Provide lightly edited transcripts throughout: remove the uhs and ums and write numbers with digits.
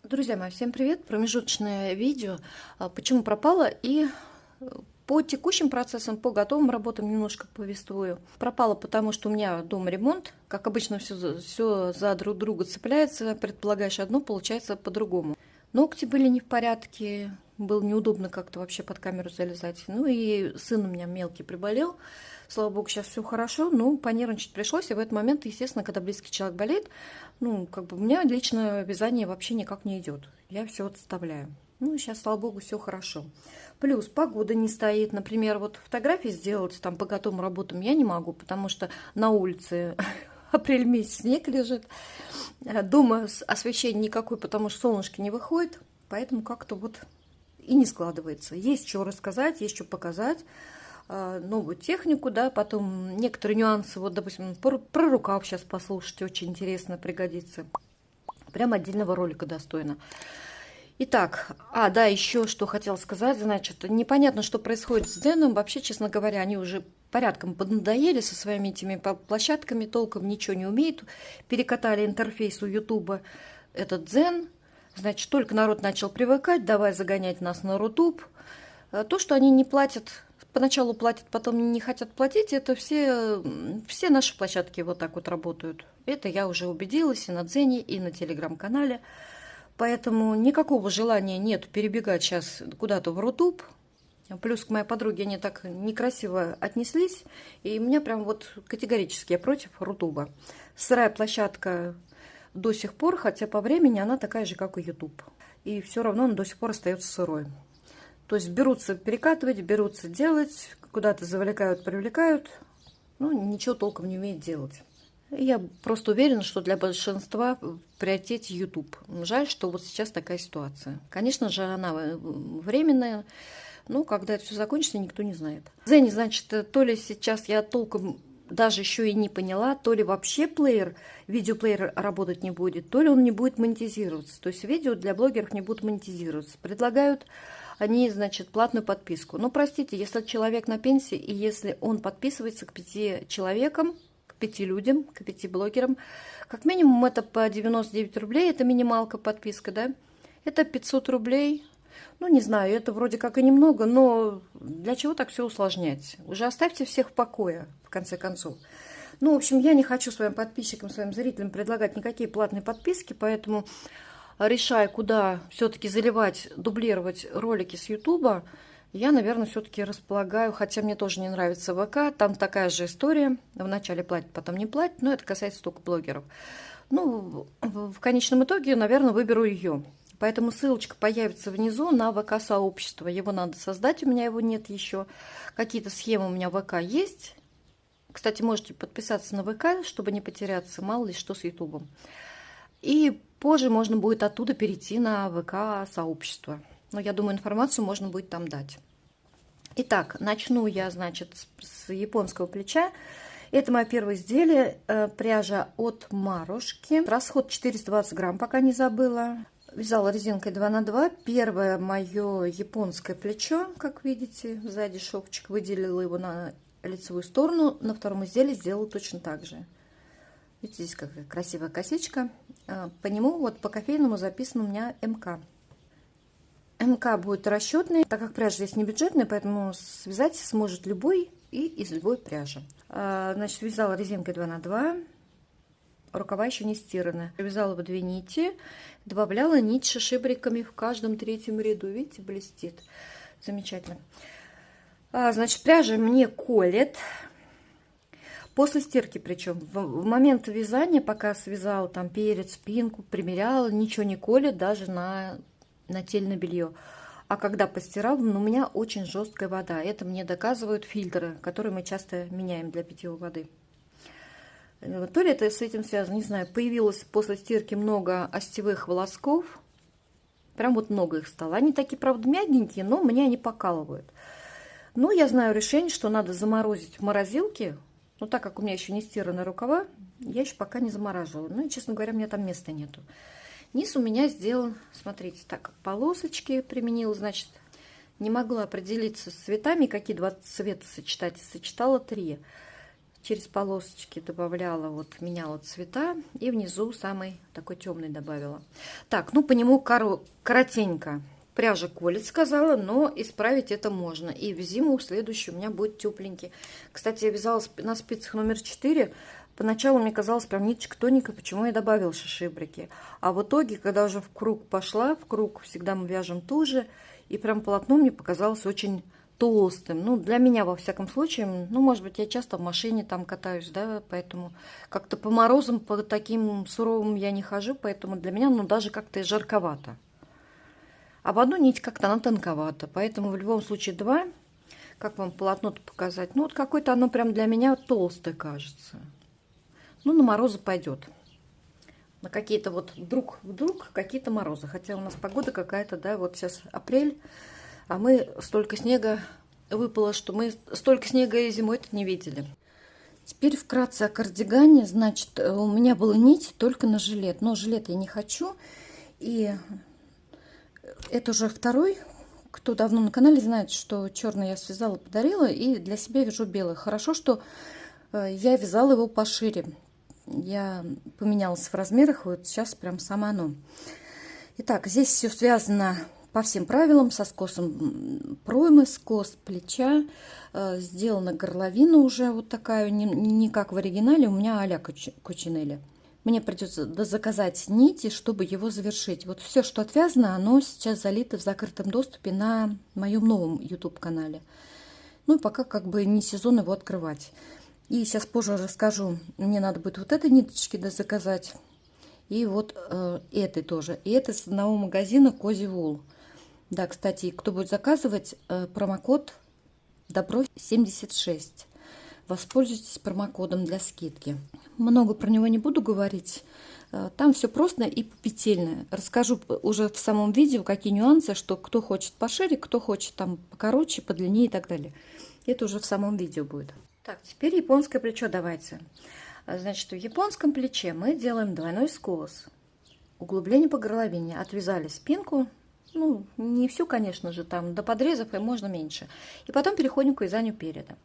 Друзья мои, всем привет! Промежуточное видео. Почему пропало и по текущим процессам, по готовым работам немножко повествую. Пропало, потому что у меня дома ремонт. Как обычно, все за друг друга цепляется. Предполагаешь одно, получается по-другому. Ногти были не в порядке, было неудобно как-то вообще под камеру залезать. Ну и сын у меня мелкий приболел. Слава богу, сейчас все хорошо, но понервничать пришлось. И в этот момент, естественно, когда близкий человек болеет, у меня лично вязание вообще никак не идет. Я все отставляю. Ну, сейчас, слава богу, все хорошо. Плюс погода не стоит. Например, вот фотографии сделать там по готовым работам я не могу, потому что на улице апрель месяц снег лежит. Дома освещения никакой, потому что солнышко не выходит. Поэтому как-то вот и не складывается. Есть что рассказать, есть что показать. Новую технику, да, потом некоторые нюансы, вот, допустим, про рукав сейчас послушайте, очень интересно, пригодится. Прям отдельного ролика достойно. Итак, да, еще что хотела сказать, значит, непонятно, что происходит с Дзеном. Вообще, честно говоря, они уже порядком поднадоели со своими этими площадками, толком ничего не умеют. Перекатали интерфейс у Ютуба этот Дзен. Значит, только народ начал привыкать, давай загонять нас на Рутуб. То, что они не платят, поначалу платят, потом не хотят платить, это все наши площадки вот так вот работают. Это я уже убедилась и на Дзене, и на Телеграм-канале. Поэтому никакого желания нет перебегать сейчас куда-то в Рутуб. Плюс к моей подруге они так некрасиво отнеслись. И меня прям вот категорически я против Рутуба. Сырая площадка до сих пор, хотя по времени она такая же, как и YouTube. И все равно он до сих пор остается сырой. То есть берутся перекатывать, берутся делать, куда-то завлекают, привлекают, ничего толком не умеют делать. Я просто уверена, что для большинства в приоритете YouTube. Жаль, что вот сейчас такая ситуация. Конечно же, она временная, но когда это все закончится, никто не знает. Зенни, значит, то ли сейчас я толком даже еще и не поняла, то ли вообще видеоплеер работать не будет, то ли он не будет монетизироваться. То есть видео для блогеров не будут монетизироваться. Предлагают они, значит, платную подписку. Но, простите, если человек на пенсии, и если он подписывается к 5 человекам, к 5 людям, к 5 блогерам, как минимум это по 99 рублей, это минималка подписка, да? Это 500 рублей. Не знаю, это вроде как и немного, но для чего так все усложнять? Уже оставьте всех в покое, в конце концов. В общем, я не хочу своим подписчикам, своим зрителям предлагать никакие платные подписки, поэтому, решая, куда все-таки заливать, дублировать ролики с Ютуба, я, наверное, все-таки располагаю, хотя мне тоже не нравится ВК, там такая же история, вначале платят, потом не платят, но это касается только блогеров. В конечном итоге, наверное, выберу ее. Поэтому ссылочка появится внизу на ВК-сообщество. Его надо создать, у меня его нет еще. Какие-то схемы у меня в ВК есть. Кстати, можете подписаться на ВК, чтобы не потеряться, мало ли что с Ютубом. И позже можно будет оттуда перейти на ВК-сообщество. Но я думаю, информацию можно будет там дать. Итак, начну я, значит, с японского плеча. Это мое первое изделие, пряжа от Марушки. Расход 420 грамм, пока не забыла. Вязала резинкой 2 на 2. Первое мое японское плечо, как видите, сзади шовчик, выделила его на лицевую сторону. На втором изделии сделала точно так же. Видите, здесь какая красивая косичка. По нему, вот по кофейному записано у меня МК. МК будет расчетный, так как пряжа здесь не бюджетная, поэтому связать сможет любой и из любой пряжи. Значит, вязала резинкой 2 на 2. Рукава еще не стираны. Вязала в 2 нити, добавляла нить шишибриками в каждом третьем ряду. Видите, блестит. Замечательно. Значит, пряжа мне колет. После стирки причем. В момент вязания, пока связала там перед спинку, примеряла, ничего не колет даже на нательное белье. А когда постирала, у меня очень жесткая вода. Это мне доказывают фильтры, которые мы часто меняем для питьевой воды. То ли это с этим связано, не знаю. Появилось после стирки много остевых волосков. Прям вот много их стало. Они такие, правда, мягенькие, но мне они покалывают. Я знаю решение, что надо заморозить в морозилке. Но так как у меня еще не стираны рукава, я еще пока не замораживала. И, честно говоря, у меня там места нету. Низ у меня сделан, смотрите, так, полосочки применила, значит, не могла определиться с цветами, какие 2 цвета сочетать. Сочетала 3. через полосочки добавляла, вот меняла цвета, и внизу самый такой темный добавила. Так, ну по нему коротенько. Пряжа колет, сказала, но исправить это можно. И в зиму следующую у меня будет тепленький. Кстати, я вязала на спицах номер 4. Поначалу мне казалось прям ниточка тоненькая, почему я добавила шишибрики. А в итоге, когда уже в круг пошла, в круг всегда мы вяжем туже, и прям полотно мне показалось очень толстым. Ну, для меня, во всяком случае, ну, может быть, я часто в машине там катаюсь, да, поэтому как-то по морозам, по таким суровым я не хожу, поэтому для меня, ну, даже как-то и жарковато. А в одну нить как-то она тонковата, поэтому в любом случае 2, как вам полотно-то показать, ну, вот какое-то оно прям для меня толстое кажется. Ну, на морозы пойдет. На какие-то вот вдруг какие-то морозы. Хотя у нас погода какая-то, да, вот сейчас апрель, а мы столько снега выпало, что мы столько снега и зимой-то не видели. Теперь вкратце о кардигане. Значит, у меня была нить только на жилет. Но жилет я не хочу. И это уже второй. Кто давно на канале знает, что черный я связала, подарила. И для себя вяжу белый. Хорошо, что я вязала его пошире. Я поменялась в размерах, вот сейчас прям сама оно. Итак, здесь все связано по всем правилам, со скосом проймы, скос плеча. Сделана горловина уже вот такая, не как в оригинале, у меня а-ля Кучинелли. Мне придется заказать нити, чтобы его завершить. Вот все, что отвязано, оно сейчас залито в закрытом доступе на моем новом YouTube-канале. Ну и пока как бы не сезон его открывать. И сейчас позже расскажу, мне надо будет вот этой ниточки заказать. И вот этой тоже. И это с одного магазина Cozy Wool. Да, кстати, кто будет заказывать, промокод Добро76. Воспользуйтесь промокодом для скидки. Много про него не буду говорить. Там все просто и попетельное. Расскажу уже в самом видео, какие нюансы, что кто хочет пошире, кто хочет там покороче, подлиннее и так далее. Это уже в самом видео будет. Так, теперь японское плечо давайте. Значит, в японском плече мы делаем двойной скос. Углубление по горловине. Отвязали спинку. Ну, не всю, конечно же, там до подрезов и можно меньше. И потом переходим к вязанию переда.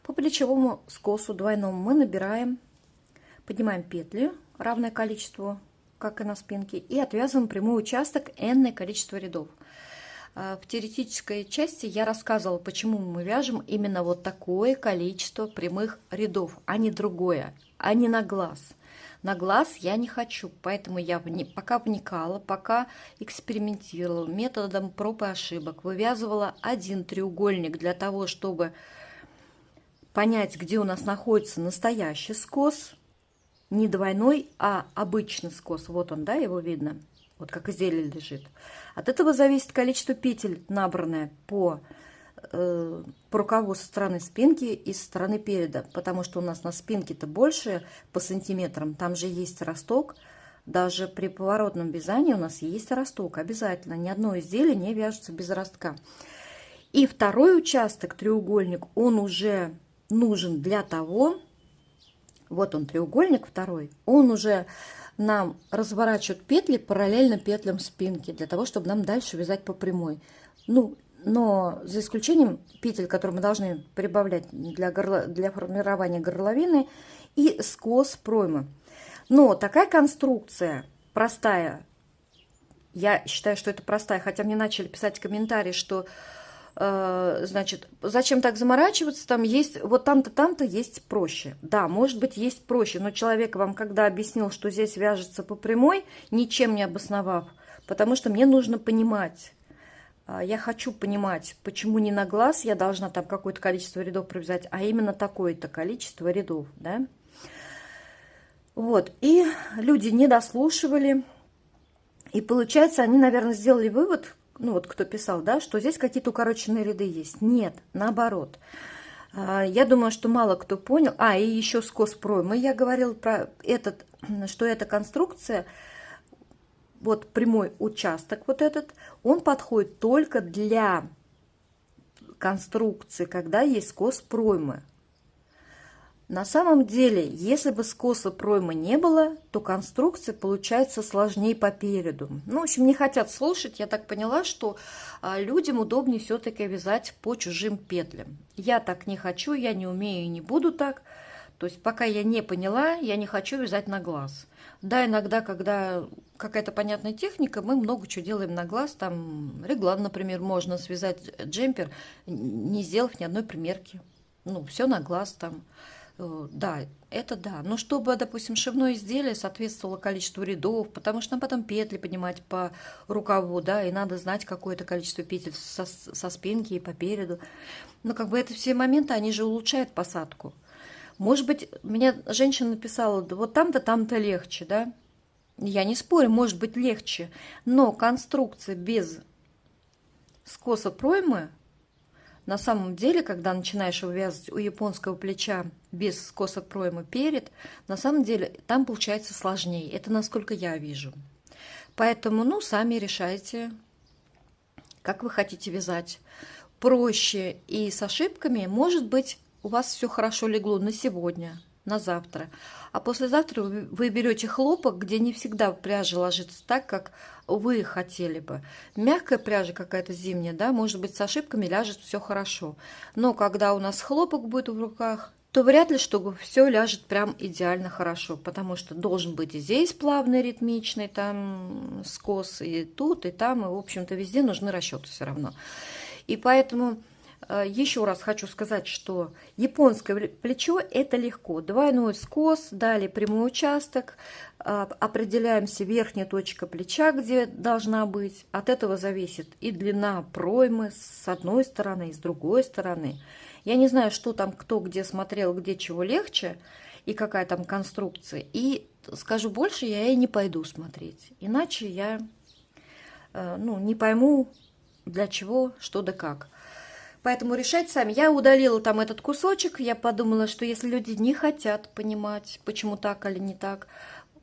По плечевому скосу двойному мы набираем, поднимаем петли, равное количеству, как и на спинке, и отвязываем прямой участок, энное количество рядов. В теоретической части я рассказывала, почему мы вяжем именно вот такое количество прямых рядов, а не другое, а не на глаз. На глаз я не хочу, поэтому я пока вникала, пока экспериментировала методом проб и ошибок, вывязывала один треугольник для того, чтобы понять, где у нас находится настоящий скос, не двойной, а обычный скос. Вот он, да, его видно. Вот как изделие лежит. От этого зависит количество петель, набранное по рукаву со стороны спинки и со стороны переда. Потому что у нас на спинке-то больше по сантиметрам. Там же есть росток. Даже при поворотном вязании у нас есть росток. Обязательно. Ни одно изделие не вяжется без ростка. И второй участок, треугольник, он уже нужен для того... Вот он, треугольник второй. Он уже... нам разворачивают петли параллельно петлям спинки, для того, чтобы нам дальше вязать по прямой. Ну, но за исключением петель, которые мы должны прибавлять для формирования горловины, и скос проймы. Но такая конструкция простая, я считаю, что это простая, хотя мне начали писать комментарии, что значит, зачем так заморачиваться, там есть, вот там-то есть проще. Да, может быть, есть проще, но человек вам когда объяснил, что здесь вяжется по прямой, ничем не обосновав, потому что мне нужно понимать, я хочу понимать, почему не на глаз я должна там какое-то количество рядов провязать, а именно такое-то количество рядов, да. Вот, и люди не дослушивали, и получается, они, наверное, сделали вывод, ну вот кто писал, да, что здесь какие-то укороченные ряды есть. Нет, наоборот. Я думаю, что мало кто понял. И еще скос проймы. Я говорила про этот, что эта конструкция, вот прямой участок вот этот, он подходит только для конструкции, когда есть скос проймы. На самом деле, если бы скоса проймы не было, то конструкция получается сложнее по переду. Ну, в общем, не хотят слушать. Я так поняла, что людям удобнее все-таки вязать по чужим петлям. Я так не хочу, я не умею и не буду так. То есть пока я не поняла, я не хочу вязать на глаз. Да, иногда, когда какая-то понятная техника, мы много чего делаем на глаз. Там реглан, например, можно связать джемпер, не сделав ни одной примерки. Ну, все на глаз там. Да, это да. Но чтобы, допустим, шивное изделие соответствовало количеству рядов, потому что нам потом петли поднимать по рукаву, да, и надо знать какое-то количество петель со спинки и по переду. Но как бы это все моменты, они же улучшают посадку. Может быть, меня женщина написала, да вот там-то легче, да? Я не спорю, может быть легче, но конструкция без скоса проймы, на самом деле, когда начинаешь вязать у японского плеча без скоса проймы перед, на самом деле там получается сложнее. Это насколько я вижу. Поэтому, ну, сами решайте, как вы хотите вязать. Проще и с ошибками, может быть, у вас все хорошо легло на сегодня, на завтра. А послезавтра вы берете хлопок, где не всегда пряжа ложится так, как вы хотели бы. Мягкая пряжа какая-то зимняя, да, может быть, с ошибками ляжет все хорошо. Но когда у нас хлопок будет в руках, то вряд ли, чтобы все ляжет прям идеально хорошо, потому что должен быть и здесь плавный, ритмичный, там скос, и тут, и там, и, в общем-то, везде нужны расчеты все равно. И поэтому еще раз хочу сказать, что японское плечо – это легко. Двойной скос, далее прямой участок, определяемся верхняя точка плеча, где должна быть. От этого зависит и длина проймы с одной стороны, и с другой стороны. Я не знаю, что там кто где смотрел, где чего легче, и какая там конструкция. И скажу больше, я и не пойду смотреть. Иначе я не пойму, для чего, что да как. Поэтому решать сами. Я удалила там этот кусочек. Я подумала, что если люди не хотят понимать, почему так или не так,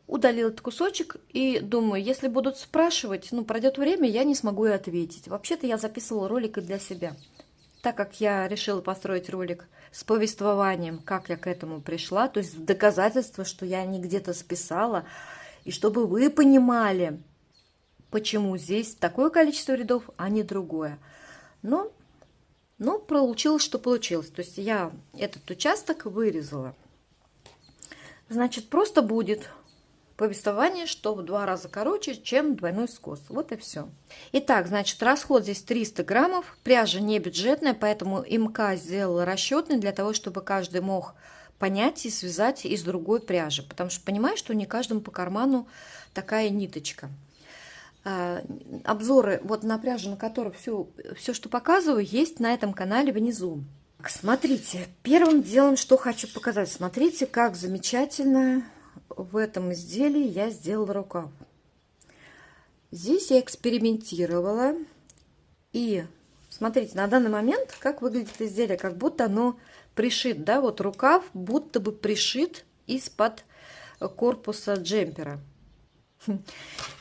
удалила этот кусочек и думаю, если будут спрашивать, пройдет время, я не смогу и ответить. Вообще-то я записывала ролик и для себя. Так как я решила построить ролик с повествованием, как я к этому пришла, то есть в доказательство, что я не где-то списала, и чтобы вы понимали, почему здесь такое количество рядов, а не другое. Но получилось, что получилось. То есть я этот участок вырезала. Значит, просто будет повествование, что в 2 раза короче, чем двойной скос. Вот и все. Итак, значит, расход здесь 300 граммов. Пряжа не бюджетная, поэтому МК сделала расчетный для того, чтобы каждый мог понять и связать из другой пряжи. Потому что понимаю, что не каждому по карману такая ниточка. Обзоры вот на пряжу, на которой все, что показываю, есть на этом канале внизу. Смотрите, первым делом, что хочу показать. Смотрите, как замечательно в этом изделии я сделала рукав. Здесь я экспериментировала. И смотрите, на данный момент, как выглядит изделие, как будто оно пришит, да, вот рукав будто бы пришит из-под корпуса джемпера.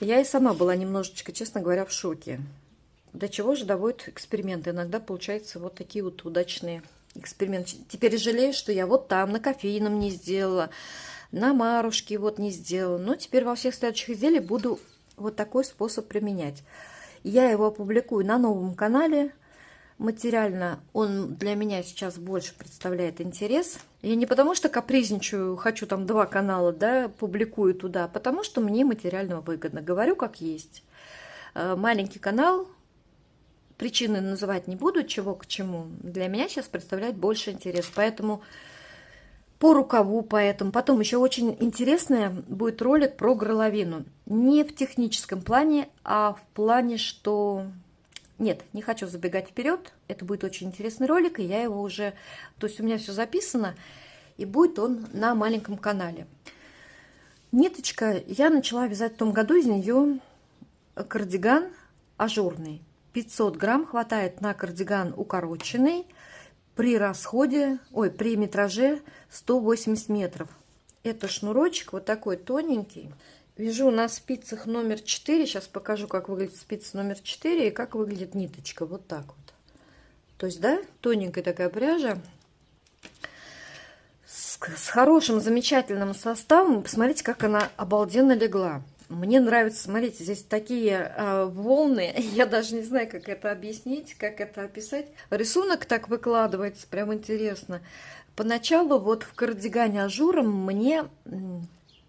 Я и сама была немножечко, честно говоря, в шоке. До чего же доводят эксперименты. Иногда получаются вот такие вот удачные эксперименты. Теперь жалею, что я вот там на кофейном не сделала, на марушке вот не сделала. Но теперь во всех следующих изделиях буду вот такой способ применять. Я его опубликую на новом канале. Материально он для меня сейчас больше представляет интерес. Я не потому что капризничаю, хочу там 2 канала, да, публикую туда, а потому что мне материально выгодно. Говорю как есть. Маленький канал, причины называть не буду, чего к чему. Для меня сейчас представляет больше интерес. Поэтому по рукаву, поэтому. Потом еще очень интересный будет ролик про горловину. Не в техническом плане, а в плане, что... Нет, не хочу забегать вперед. Это будет очень интересный ролик, и я его уже... То есть у меня все записано, и будет он на маленьком канале. Ниточка, я начала вязать в том году, из нее кардиган ажурный. 500 грамм хватает на кардиган укороченный при при метраже 180 метров. Это шнурочек вот такой тоненький. Вяжу на спицах номер 4. Сейчас покажу, как выглядит спица номер 4 и как выглядит ниточка. Вот так вот. То есть, да, тоненькая такая пряжа. С хорошим, замечательным составом. Посмотрите, как она обалденно легла. Мне нравится, смотрите, здесь такие волны, я даже не знаю, как это объяснить, как это описать. Рисунок так выкладывается, прям интересно. Поначалу вот в кардигане ажуром мне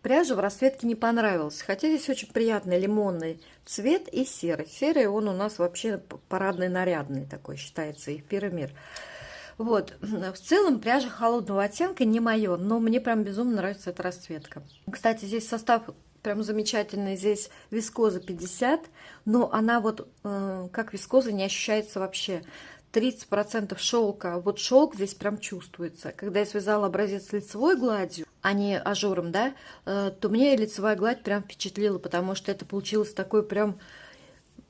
пряжа в расцветке не понравилась, хотя здесь очень приятный лимонный цвет и серый. Серый он у нас вообще парадный, нарядный такой считается, и пирамир. Вот, в целом пряжа холодного оттенка не мое, но мне прям безумно нравится эта расцветка. Кстати, здесь состав прям замечательный, здесь вискоза 50, но она вот как вискоза не ощущается вообще. 30% шелка, вот шелк здесь прям чувствуется. Когда я связала образец лицевой гладью, а не ажуром, да, то мне лицевая гладь прям впечатлила, потому что это получилось такой прям,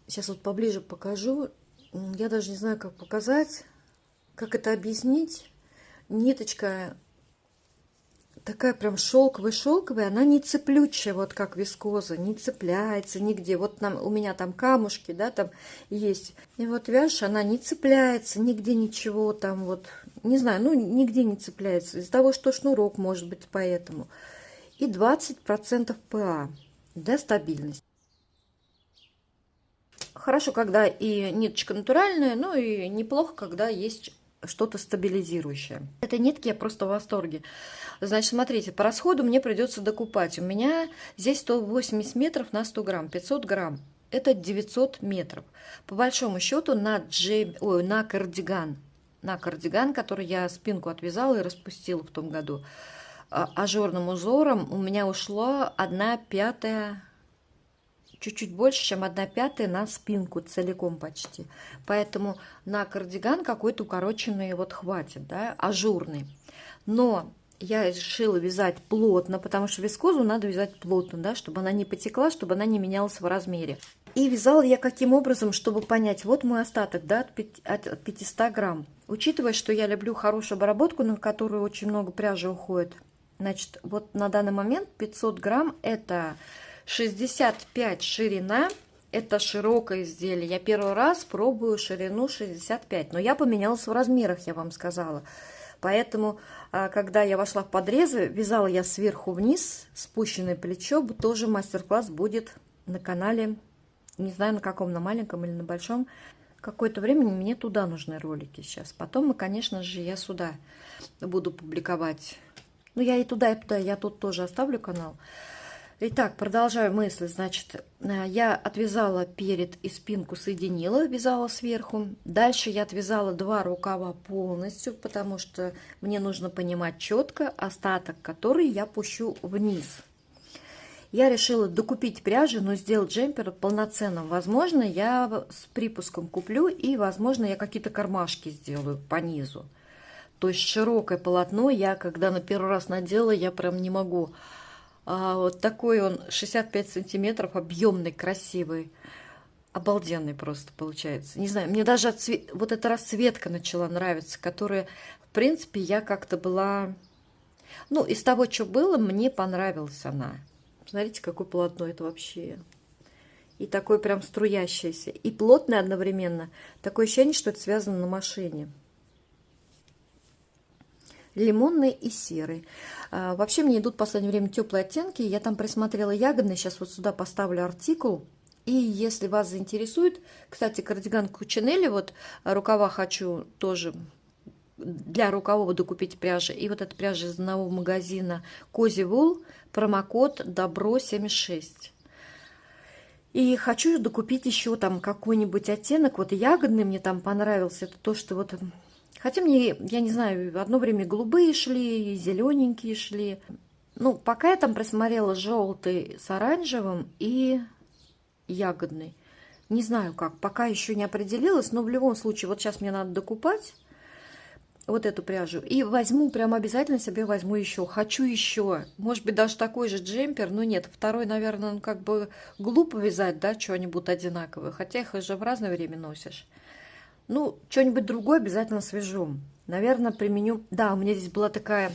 сейчас вот поближе покажу, я даже не знаю, как показать, как это объяснить. Ниточка такая прям шелковая, она не цеплючая, вот как вискоза, не цепляется нигде. Вот у меня там камушки, да, там есть. И вот вяжешь, она не цепляется, нигде ничего там вот, не знаю, ну нигде не цепляется. Из-за того, что шнурок может быть поэтому. И 20% ПА для стабильности. Хорошо, когда и ниточка натуральная, ну и неплохо, когда есть что-то стабилизирующее. Этой нитки я просто в восторге. Значит, смотрите, по расходу мне придется докупать. У меня здесь 180 метров на 100 грамм, 500 грамм. Это 900 метров. По большому счету на кардиган, который я спинку отвязала и распустила в том году, ажурным узором у меня ушло 1/5, чуть-чуть больше, чем 1/5 на спинку целиком почти. Поэтому на кардиган какой-то укороченный вот хватит, да, ажурный. Но я решила вязать плотно, потому что вискозу надо вязать плотно, да, чтобы она не потекла, чтобы она не менялась в размере. И вязала я каким образом, чтобы понять, вот мой остаток, да, от 500 грамм. Учитывая, что я люблю хорошую обработку, на которую очень много пряжи уходит, значит, вот на данный момент 500 грамм это 65 ширина, это широкое изделие. Я первый раз пробую ширину 65, но я поменялась в размерах, я вам сказала. Поэтому, когда я вошла в подрезы, вязала я сверху вниз, спущенное плечо, тоже мастер-класс будет на канале, не знаю на каком, на маленьком или на большом. Какое-то время мне туда нужны ролики сейчас. Потом, конечно же, я сюда буду публиковать. Ну, я и туда, я тут тоже оставлю канал. Итак, продолжаю мысль. Значит, я отвязала перед и спинку, соединила, вязала сверху. Дальше я отвязала 2 рукава полностью, потому что мне нужно понимать четко остаток, который я пущу вниз. Я решила докупить пряжи, но сделать джемпер полноценным. Возможно, я с припуском куплю, и, возможно, я какие-то кармашки сделаю по низу. То есть широкое полотно я, когда на первый раз надела, я прям не могу. Вот такой он 65 сантиметров, объемный, красивый, обалденный просто получается. Не знаю, мне даже вот эта расцветка начала нравиться, которая, в принципе, я как-то была... Ну, из того, что было, мне понравилась она. Смотрите, какое полотно это вообще. И такое прям струящееся. И плотное одновременно. Такое ощущение, что это связано на машине. Лимонный и серый. Вообще мне идут в последнее время теплые оттенки. Я там присмотрела ягодный. Сейчас вот сюда поставлю артикул. И если вас заинтересует, кстати, кардиган Кучинелли, вот рукава хочу тоже для рукавов докупить пряжи. И вот эта пряжа из одного магазина Cozy Wool, промокод Добро76. И хочу докупить еще там какой-нибудь оттенок. Вот ягодный мне там понравился. Это то, что вот... Хотя мне, я не знаю, одно время голубые шли, зелененькие шли. Ну, пока я там присмотрела желтый с оранжевым и ягодный. Не знаю как, пока еще не определилась, но в любом случае, вот сейчас мне надо докупать вот эту пряжу. И возьму, прям обязательно себе возьму еще. Хочу еще. Может быть, даже такой же джемпер, но нет. Второй, наверное, ну, как бы глупо вязать, да, что-нибудь одинаковое. Хотя их же в разное время носишь. Ну, что-нибудь другое обязательно свяжу. Наверное, применю... Да, у меня здесь была такая...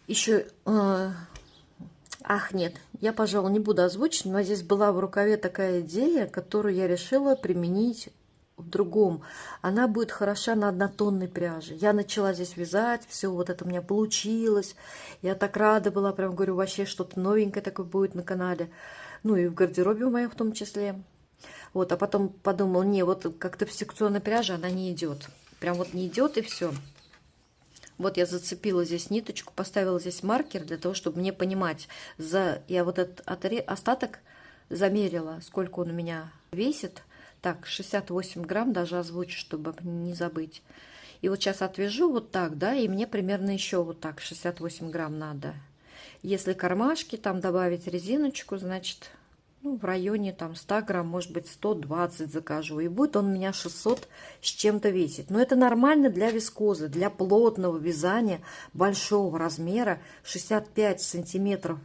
Еще... Ах, нет, я, пожалуй, не буду озвучить, но здесь была в рукаве такая идея, которую я решила применить в другом. Она будет хороша на однотонной пряже. Я начала здесь вязать, все вот это у меня получилось. Я так рада была, прям говорю, вообще что-то новенькое такое будет на канале. Ну и в гардеробе моем в том числе. Вот, а потом подумал, не, вот как-то в секционной пряже она не идет. Прям вот не идет и все. Вот я зацепила здесь ниточку, поставила здесь маркер для того, чтобы мне понимать. Я вот этот остаток замерила, сколько он у меня весит. Так, 68 грамм даже озвучу, чтобы не забыть. И вот сейчас отвяжу вот так, да, и мне примерно еще вот так 68 грамм надо. Если кармашки, там добавить резиночку, значит, ну, в районе там 100 грамм, может быть 120 закажу. И будет он у меня 600 с чем-то весить. Но это нормально для вискозы, для плотного вязания большого размера, 65 сантиметров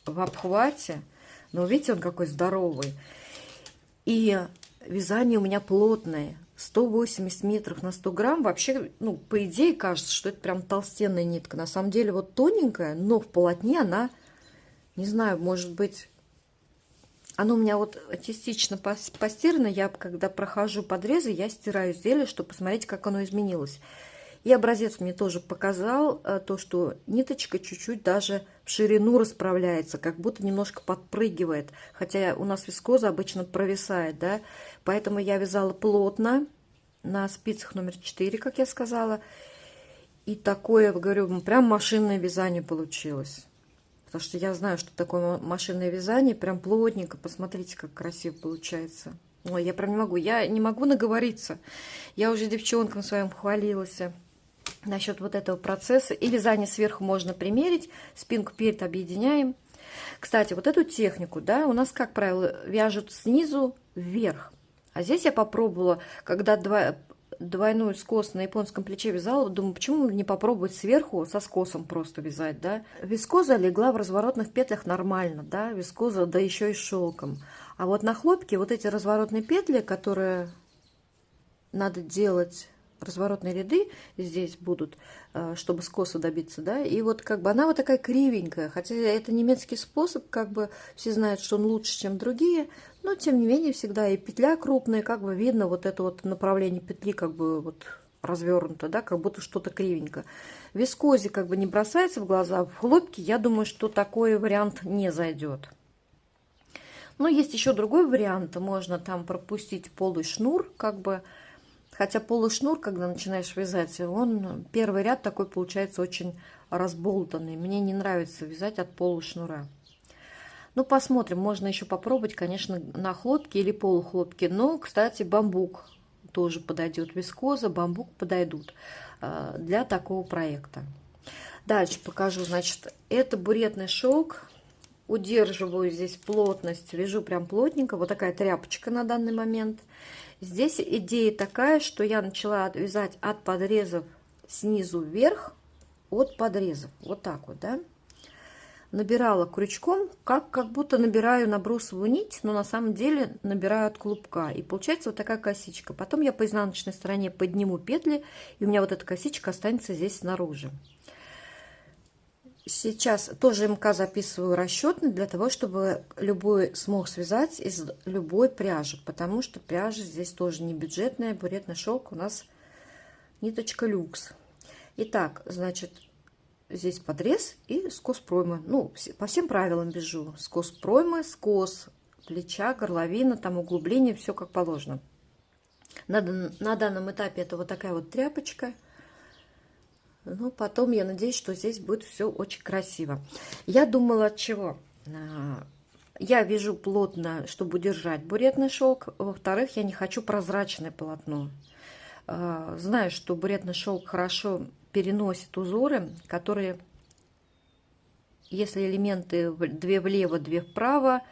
в обхвате. Но видите, он какой здоровый. И вязание у меня плотное. 180 метров на 100 грамм. Вообще, ну, по идее, кажется, что это прям толстенная нитка. На самом деле, вот тоненькая, но в полотне она, не знаю, может быть... Оно у меня вот частично постирано. Я, когда прохожу подрезы, я стираю изделие, чтобы посмотреть, как оно изменилось. И образец мне тоже показал то, что ниточка чуть-чуть даже в ширину расправляется, как будто немножко подпрыгивает. Хотя у нас вискоза обычно провисает, да. Поэтому я вязала плотно на спицах номер 4, как я сказала. И такое, говорю, прям машинное вязание получилось. Потому что я знаю, что такое машинное вязание, прям плотненько. Посмотрите, как красиво получается. Ой, я прям не могу наговориться. Я уже девчонкам своим хвалилась насчет вот этого процесса. И вязание сверху можно примерить, спинку перед объединяем. Кстати, вот эту технику, да, у нас, как правило, вяжут снизу вверх. А здесь я попробовала, когда двойной скос на японском плече вязала, думаю, почему не попробовать сверху со скосом просто вязать, да. Вискоза легла в разворотных петлях нормально, да, вискоза, да еще и шелком. А вот на хлопке вот эти разворотные петли, которые надо делать, разворотные ряды здесь будут, чтобы скоса добиться, да, и вот как бы она вот такая кривенькая, хотя это немецкий способ, как бы все знают, что он лучше, чем другие, но тем не менее всегда и петля крупная, как бы видно вот это вот направление петли, как бы вот развернуто, да, как будто что-то кривенько. В вискозе как бы не бросается в глаза, в хлопке, я думаю, что такой вариант не зайдет. Но есть еще другой вариант, можно там пропустить полый шнур, как бы. Хотя полый шнур, когда начинаешь вязать, он первый ряд такой получается очень разболтанный. Мне не нравится вязать от полушнура. Ну, посмотрим. Можно еще попробовать, конечно, на хлопке или полухлопке. Но, кстати, бамбук тоже подойдет. Вискоза, бамбук подойдут для такого проекта. Дальше покажу. Значит, это буретный шелк. Удерживаю здесь плотность. Вяжу прям плотненько. Вот такая тряпочка на данный момент. Здесь идея такая, что я начала вязать от подрезов снизу вверх, от подрезов. Вот так вот, да. Набирала крючком, как будто набираю на брусовую нить, но на самом деле набираю от клубка. И получается вот такая косичка. Потом я по изнаночной стороне подниму петли, и у меня вот эта косичка останется здесь снаружи. Сейчас тоже МК записываю расчетный для того, чтобы любой смог связать из любой пряжи, потому что пряжа здесь тоже не бюджетная, буретный шелк у нас ниточка люкс. Итак, значит, здесь подрез и скос проймы. Ну, по всем правилам вяжу. Скос проймы, скос плеча, горловина, там углубление, все как положено. На данном этапе это вот такая вот тряпочка. Но потом я надеюсь, что здесь будет все очень красиво. Я думала, от чего? Я вяжу плотно, чтобы удержать буретный шелк. Во-вторых, я не хочу прозрачное полотно. Знаю, что буретный шелк хорошо переносит узоры, которые, если элементы 2 влево, 2 вправо,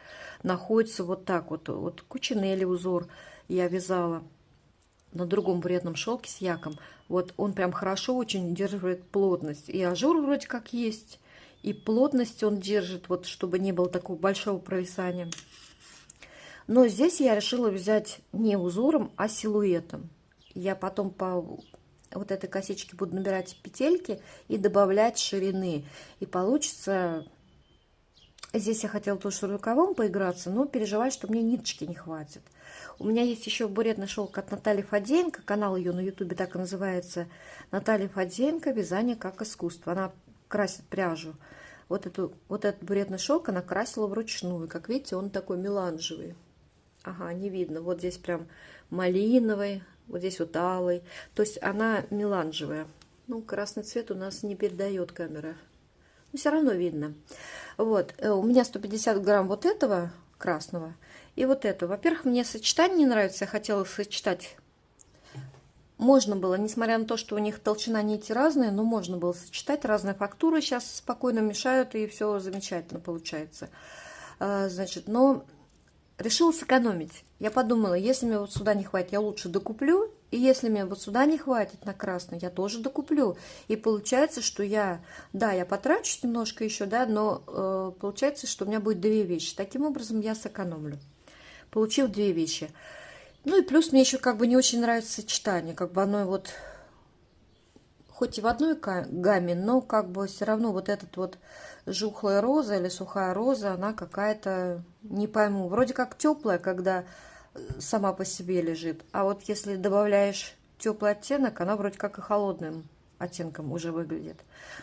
находятся вот так вот. Вот кучинели узор я вязала на другом буретном шелке с яком. Вот он прям хорошо очень удерживает плотность. И ажур вроде как есть, и плотность он держит, вот чтобы не было такого большого провисания. Но здесь я решила взять не узором, а силуэтом. Я потом по вот этой косичке буду набирать петельки и добавлять ширины. И получится Здесь я хотела тоже рукавом поиграться, но переживаю, что мне ниточки не хватит. У меня есть еще буретный шелк от Натальи Фадеенко, канал ее на ютубе так и называется. Наталья Фадеенко «Вязание как искусство». Она красит пряжу. Вот этот буретный шелк она красила вручную. Как видите, он такой меланжевый. Ага, не видно. Вот здесь прям малиновый, вот здесь вот алый. То есть она меланжевая. Ну, красный цвет у нас не передает камера. Но все равно видно. Вот, у меня 150 грамм вот этого красного и вот этого. Во-первых, мне сочетание не нравится, я хотела сочетать. Можно было, несмотря на то, что у них толщина нити разная, но можно было сочетать разные фактуры. Сейчас спокойно мешают, и все замечательно получается. Значит, но решила сэкономить. Я подумала, если мне вот сюда не хватит, я лучше докуплю. И если мне вот сюда не хватит на красный, я тоже докуплю. И получается, что я потрачусь немножко еще, да, но получается, что у меня будет две вещи. Таким образом я сэкономлю. Получив две вещи. Ну и плюс мне еще как бы не очень нравится сочетание. Как бы оно вот, хоть и в одной гамме, но как бы все равно вот этот вот жухлая роза или сухая роза, она какая-то, не пойму, вроде как теплая, когда сама по себе лежит. А вот если добавляешь теплый оттенок, она вроде как и холодным оттенком уже выглядит.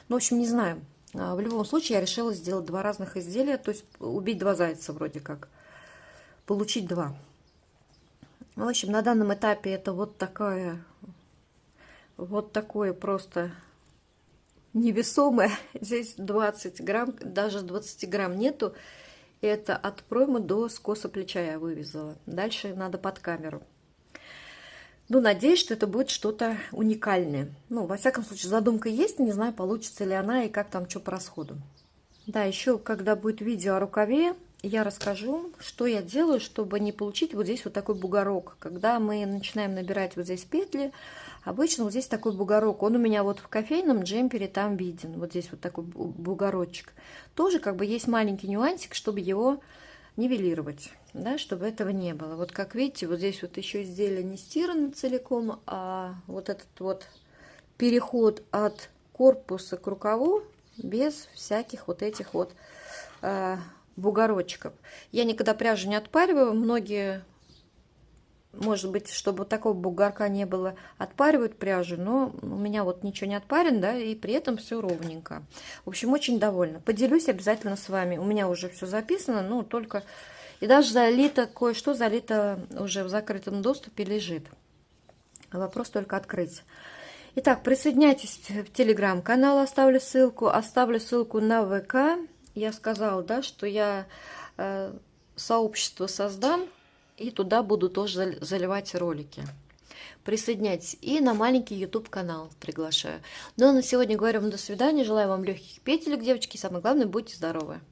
Ну, в общем, не знаю. В любом случае, я решила сделать два разных изделия, то есть убить два зайца вроде как. Получить два. В общем, на данном этапе это вот такое просто невесомое. Здесь 20 грамм, даже 20 грамм нету. Это от проймы до скоса плеча я вывязала. Дальше надо под камеру. Ну, надеюсь, что это будет что-то уникальное. Ну, во всяком случае, задумка есть. Не знаю, получится ли она и как там что по расходу. Да, еще когда будет видео о рукаве, я расскажу, что я делаю, чтобы не получить вот здесь вот такой бугорок. Когда мы начинаем набирать вот здесь петли, обычно вот здесь такой бугорок. Он у меня вот в кофейном джемпере там виден. Вот здесь вот такой бугорочек. Тоже как бы есть маленький нюансик, чтобы его нивелировать, да, чтобы этого не было. Вот как видите, вот здесь вот еще изделие не стирано целиком, а вот этот вот переход от корпуса к рукаву без всяких вот этих вот бугорочков. Я никогда пряжу не отпариваю. Многие, может быть, чтобы вот такого бугорка не было, отпаривают пряжу, но у меня вот ничего не отпарен, да, и при этом все ровненько. В общем, очень довольна. Поделюсь обязательно с вами. У меня уже все записано, ну, только... И даже залито, кое-что залито уже в закрытом доступе лежит. Вопрос только открыть. Итак, присоединяйтесь в телеграм-канал, оставлю ссылку на ВК. Я сказала, да, что я сообщество создам, и туда буду тоже заливать ролики. Присоединяйтесь. И на маленький YouTube канал приглашаю. Ну а на сегодня говорю вам до свидания. Желаю вам легких петелек, девочки. Самое главное, будьте здоровы.